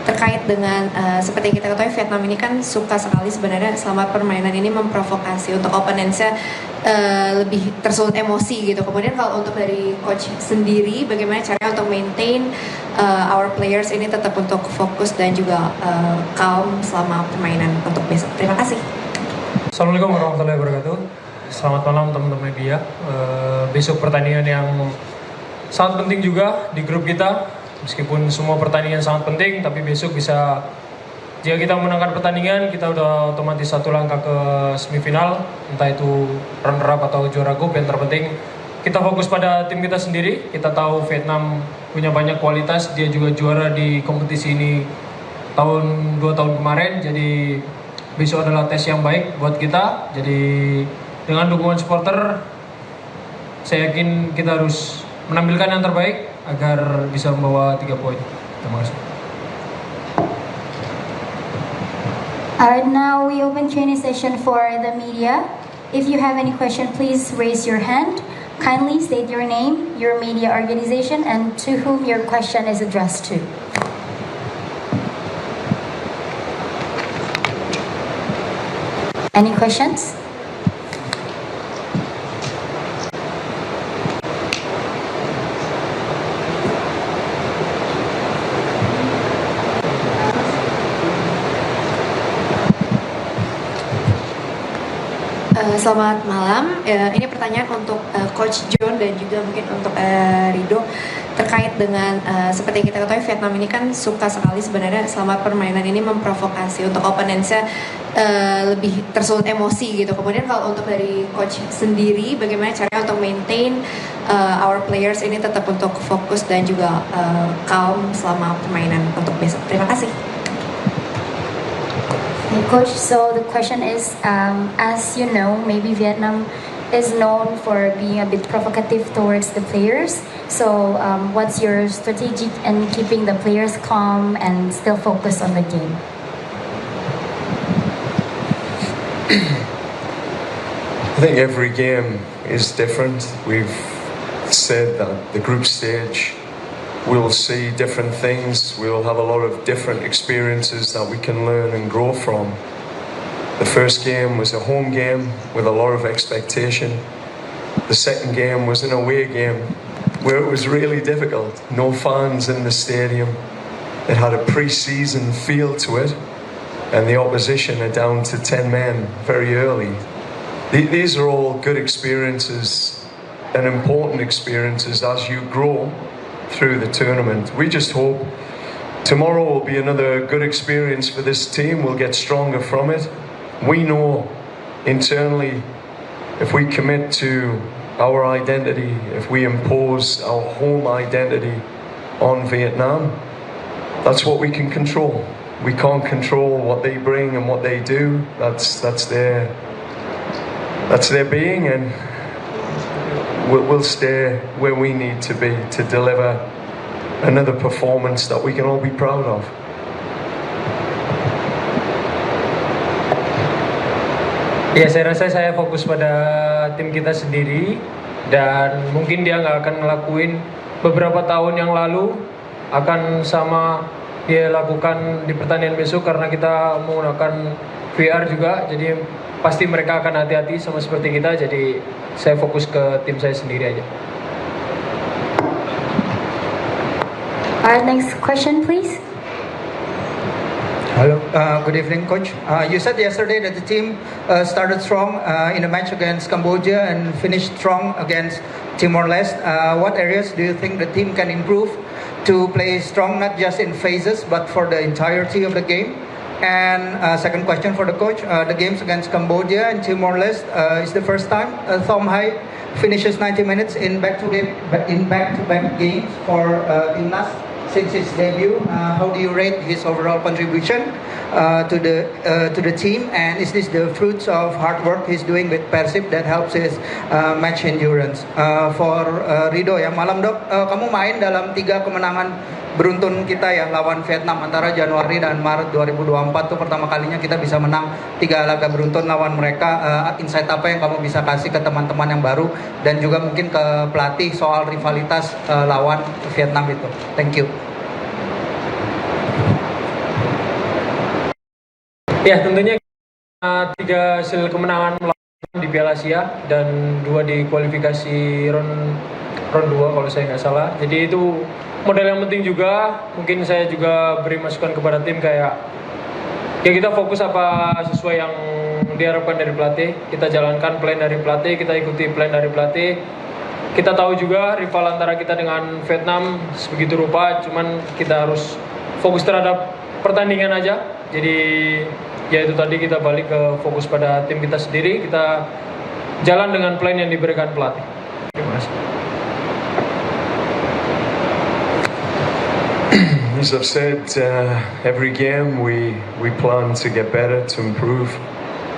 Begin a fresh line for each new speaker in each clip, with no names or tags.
terkait dengan seperti kita ketahui Vietnam ini kan suka sekali sebenarnya selama permainan ini memprovokasi untuk opponentsnya lebih tersulut emosi gitu. Kemudian kalau untuk dari coach sendiri, bagaimana caranya untuk maintain our players ini tetap untuk fokus dan juga calm selama permainan untuk besok. Terima kasih.
Assalamualaikum warahmatullahi wabarakatuh. Selamat malam teman-teman media. Besok pertandingan yang sangat penting juga di grup kita. Meskipun semua pertandingan sangat penting, tapi besok bisa, jika kita menangkan pertandingan, kita udah otomatis satu langkah ke semifinal, entah itu runner up atau juara grup. Yang terpenting kita fokus pada tim kita sendiri. Kita tahu Vietnam punya banyak kualitas, dia juga juara di kompetisi ini 2 tahun kemarin, jadi besok adalah tes yang baik buat kita. Jadi dengan dukungan supporter, saya yakin kita harus menampilkan yang terbaik agar bisa membawa 3 poin. Terima kasih.
Alright, now we open Q&A session for the media. If you have any question, please raise your hand. Kindly state your name, your media organization, and to whom your question is addressed to. Any questions?
Selamat malam. Ini pertanyaan untuk Coach John dan juga mungkin untuk Ridho terkait dengan seperti kita ketahui Vietnam ini kan suka sekali sebenarnya selama permainan ini memprovokasi untuk opponentsnya lebih tersulut emosi gitu. Kemudian kalau untuk dari coach sendiri, bagaimana caranya untuk maintain our players ini tetap untuk fokus dan juga calm selama permainan untuk besok. Terima kasih.
Okay, Coach, so the question is, as you know, maybe Vietnam is known for being a bit provocative towards the players. So what's your strategy in keeping the players calm and still focused on the game?
I think every game is different. We've said that the group stage, we'll see different things. We'll have a lot of different experiences that we can learn and grow from. The first game was a home game with a lot of expectation. The second game was an away game where it was really difficult. No fans in the stadium. It had a pre-season feel to it, and the opposition are down to 10 men very early. These are all good experiences and important experiences as you grow through the tournament. We just hope tomorrow will be another good experience for this team. We'll get stronger from it. We know internally, if we commit to our identity, if we impose our home identity on Vietnam, that's what we can control. We can't control what they bring and what they do. That's their being, and we'll stay where we need to be to deliver another performance that we can all be proud of.
Ya, saya rasa saya fokus pada tim kita sendiri, dan mungkin dia nggak akan ngelakuin beberapa tahun yang lalu akan sama dia lakukan di pertandingan besok, karena kita menggunakan VR juga, jadi pasti mereka akan hati-hati sama seperti kita. Jadi saya fokus ke tim saya sendiri aja.
Our next question, please.
Hello, good evening, Coach. You said yesterday that the team started strong in a match against Cambodia and finished strong against Timor-Leste. What areas do you think the team can improve to play strong, not just in phases, but for the entirety of the game? And second question for the coach, the games against Cambodia and Timor-Leste is the first time Thom Hai finishes 90 minutes in back-to-back games for Timnas since his debut. How do you rate his overall contribution to the team? And is this the fruits of hard work he's doing with Persib that helps his match endurance? For Ridho ya, malam dok, kamu main dalam 3 kemenangan beruntun kita ya lawan Vietnam antara Januari dan Maret 2024 tuh pertama kalinya kita bisa menang 3 laga beruntun lawan mereka. Insight apa yang kamu bisa kasih ke teman-teman yang baru dan juga mungkin ke pelatih soal rivalitas lawan Vietnam itu? Thank you.
Ya tentunya 3 hasil kemenangan melawan di Piala Asia dan 2 di kualifikasi round 2 kalau saya nggak salah. Jadi itu modal yang penting juga. Mungkin saya juga beri masukan kepada tim kayak ya kita fokus apa sesuai yang diharapkan dari pelatih. Kita jalankan plan dari pelatih, kita ikuti plan dari pelatih. Kita tahu juga rival antara kita dengan Vietnam sebegitu rupa, cuman kita harus fokus terhadap pertandingan aja. Jadi ya itu tadi kita balik ke fokus pada tim kita sendiri, kita jalan dengan plan yang diberikan pelatih. Terima kasih.
As I've said, every game we plan to get better, to improve.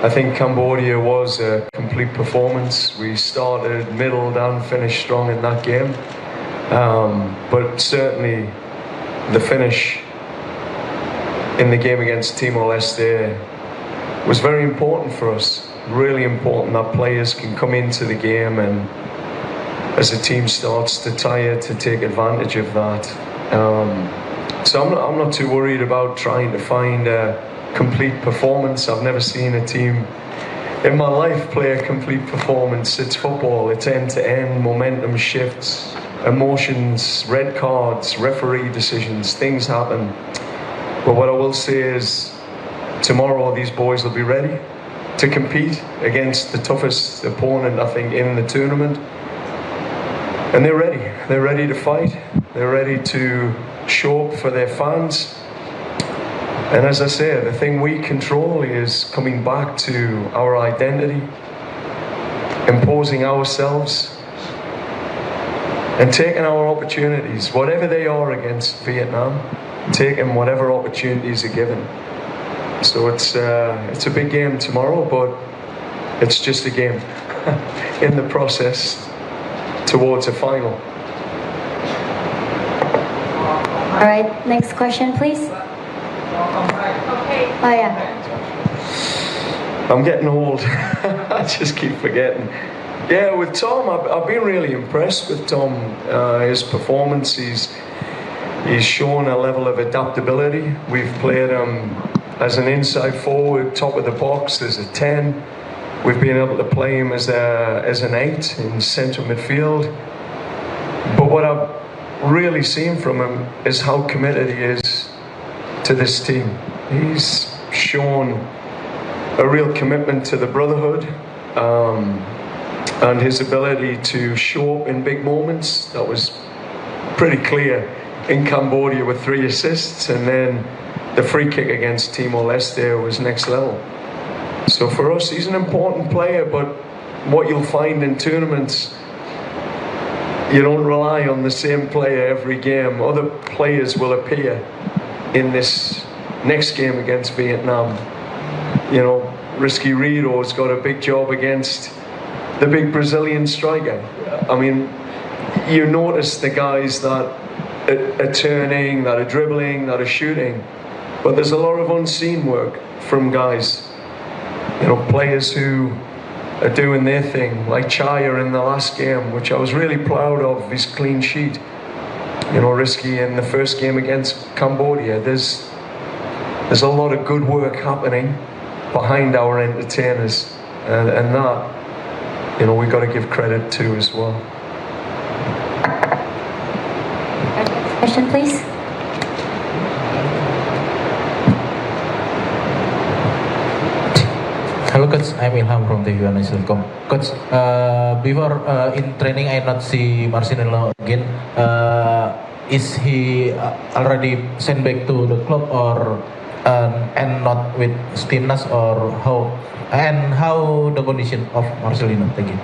I think Cambodia was a complete performance. We started middle and finished strong in that game. But certainly the finish in the game against Timor-Leste was very important for us. Really important that players can come into the game and as the team starts to tire, to take advantage of that. So I'm not too worried about trying to find a complete performance. I've never seen a team in my life play a complete performance. It's football, it's end-to-end, momentum shifts, emotions, red cards, referee decisions, things happen. But what I will say is, tomorrow these boys will be ready to compete against the toughest opponent, I think, in the tournament. And they're ready. They're ready to fight. They're ready to show up for their fans. And as I say, the thing we control is coming back to our identity, imposing ourselves, and taking our opportunities, whatever they are against Vietnam, taking whatever opportunities are given. So it's a big game tomorrow, but it's just a game in the process towards a final.
All right, next question, please. Oh yeah.
I'm getting old. I just keep forgetting. Yeah, with Tom, I've been really impressed with Tom. His performance, he's shown a level of adaptability. We've played him as an inside forward, top of the box, as a 10. We've been able to play him as an 8 in central midfield. But what I've really seen from him is how committed he is to this team. He's shown a real commitment to the brotherhood, and his ability to show up in big moments. That was pretty clear in Cambodia with 3 assists, and then the free kick against Timor-Leste was next level. So for us, he's an important player, but what you'll find in tournaments, you don't rely on the same player every game. Other players will appear in this next game against Vietnam. You know, Rizky Ridho has got a big job against the big Brazilian striker. I mean, you notice the guys that are turning, that are dribbling, that are shooting, but there's a lot of unseen work from guys. You know, players who are doing their thing, like Chaya in the last game, which I was really proud of, his clean sheet. You know, Rizky in the first game against Cambodia. There's a lot of good work happening behind our entertainers, and that, you know, we got to give credit to as well.
Question, please.
Hello Coach, I'm Ilham from tvnews.com. Coach, before in training I not see Marcelino again. Is he already sent back to the club or and not with Timnas, or how? And how the condition of Marcelino? Thank you.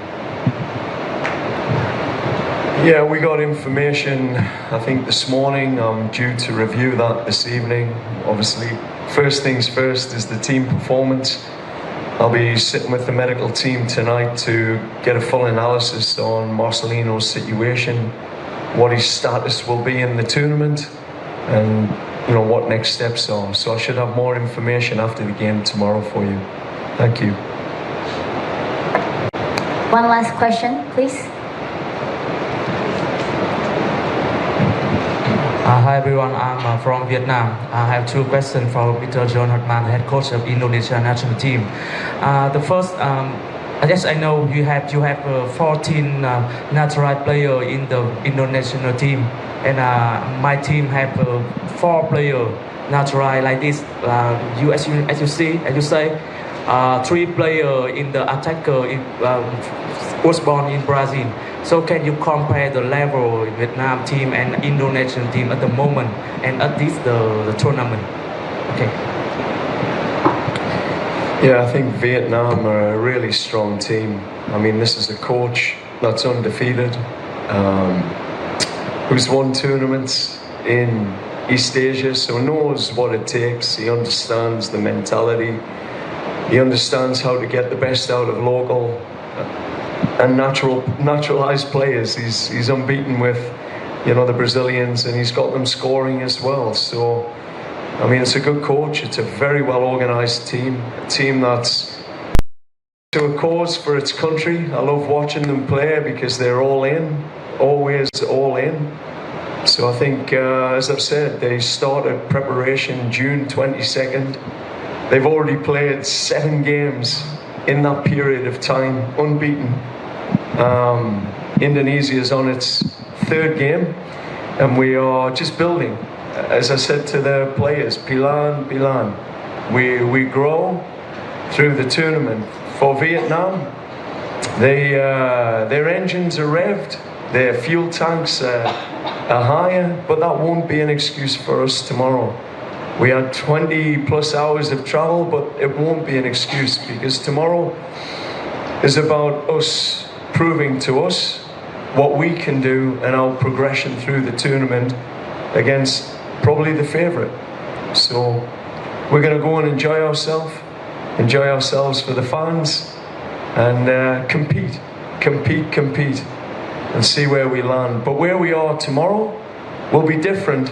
Yeah, we got information, I think this morning. I'm due to review that this evening. Obviously, first things first is the team performance. I'll be sitting with the medical team tonight to get a full analysis on Marcelino's situation, what his status will be in the tournament, and you know what next steps are. So I should have more information after the game tomorrow for you. Thank you.
One last question, please.
Hi everyone, I'm from Vietnam. I have two questions for Mr. John Hartman, head coach of Indonesia national team. The first, yes, I know you have 14 natural players in the Indonesian team, and my team have 4 players natural like this. As you say, 3 players in the attacker was born in Brazil. So can you compare the level in Vietnam team and Indonesian team at the moment and at this the tournament? Okay.
Yeah, I think Vietnam are a really strong team. I mean, this is a coach that's undefeated, who's won tournaments in East Asia, so knows what it takes. He understands the mentality. He understands how to get the best out of local and naturalized players. He's unbeaten with, the Brazilians, and he's got them scoring as well. So, I mean, it's a good coach. It's a very well organised team. A team that's to a cause for its country. I love watching them play because they're all in, always all in. So I think, as I've said, they started preparation June 22nd. They've already played 7 games in that period of time, unbeaten. Indonesia is on its 3rd game, and we are just building. As I said to the players, Pilan. We grow through the tournament. For Vietnam, their engines are revved, their fuel tanks are higher, but that won't be an excuse for us tomorrow. We had 20 plus hours of travel, but it won't be an excuse, because tomorrow is about us proving to us what we can do and our progression through the tournament against probably the favourite. So we're going to go and enjoy ourselves for the fans, and compete, and see where we land. But where we are tomorrow will be different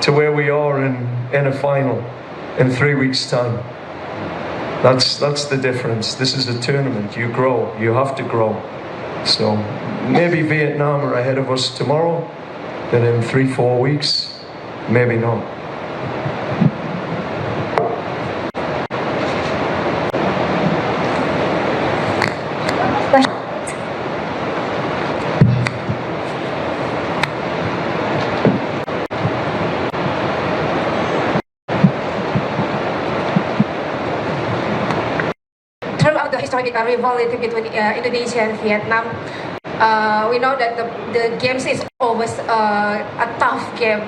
to where we are in a final in 3 weeks' time. That's the difference. This is a tournament. You grow. You have to grow. So maybe Vietnam are ahead of us tomorrow, but in 3-4 weeks, maybe not.
Throughout the historical rivalry between Indonesia and Vietnam, we know that the games is always a tough game.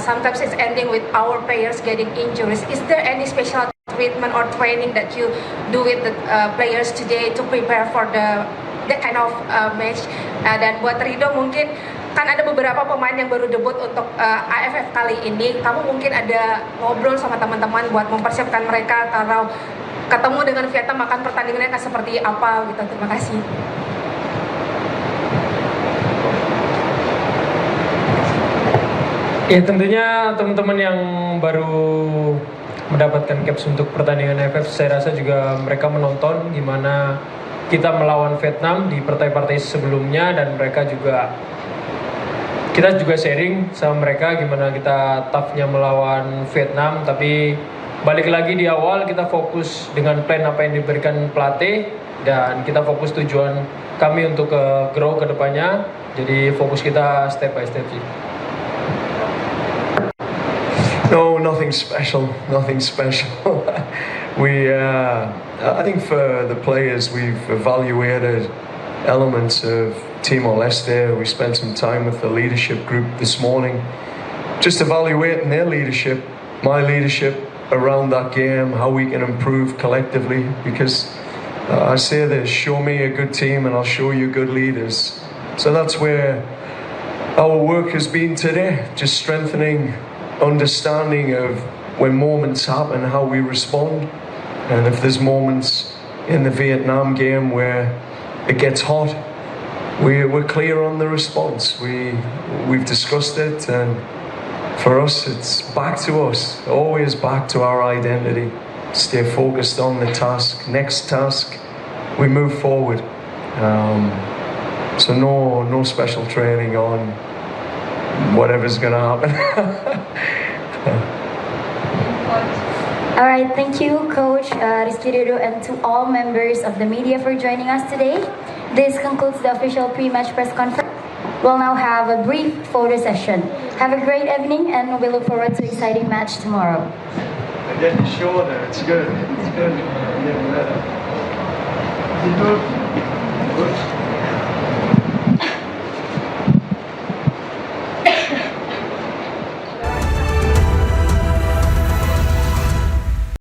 Sometimes it's ending with our players getting injuries. Is there any special treatment or training that you do with the players today to prepare for that kind of match? Dan buat Ridho, mungkin kan ada beberapa pemain yang baru debut untuk AFF kali ini. Kamu mungkin ada ngobrol sama teman-teman buat mempersiapkan mereka kalau ketemu dengan Vietnam akan pertandingannya akan seperti apa gitu. Terima kasih.
Ya, tentunya teman-teman yang baru mendapatkan caps untuk pertandingan AFF, saya rasa juga mereka menonton gimana kita melawan Vietnam di partai-partai sebelumnya, dan kita juga sharing sama mereka gimana kita toughnya melawan Vietnam. Tapi balik lagi di awal, kita fokus dengan plan apa yang diberikan pelatih, dan kita fokus tujuan kami untuk grow ke depannya. Jadi fokus kita step by step sih.
No, nothing special. I think for the players, we've evaluated elements of Timor-Leste. We spent some time with the leadership group this morning, just evaluating their leadership, my leadership around that game, how we can improve collectively. Because I say this: show me a good team, and I'll show you good leaders. So that's where our work has been today, just strengthening understanding of when moments happen, how we respond. And if there's moments in the Vietnam game where it gets hot, we're clear on the response. We've discussed it, and for us, it's back to us, always back to our identity. Stay focused on the task. Next task, we move forward. So no special training on whatever's going to happen.
All right, thank you, Coach Rizky Ridho, and to all members of the media for joining us today. This concludes the official pre-match press conference. We'll now have a brief photo session. Have a great evening, and we look forward to an exciting match tomorrow.
I'm getting shorter. It's good. It's good. I'm getting better. Is it good? Good.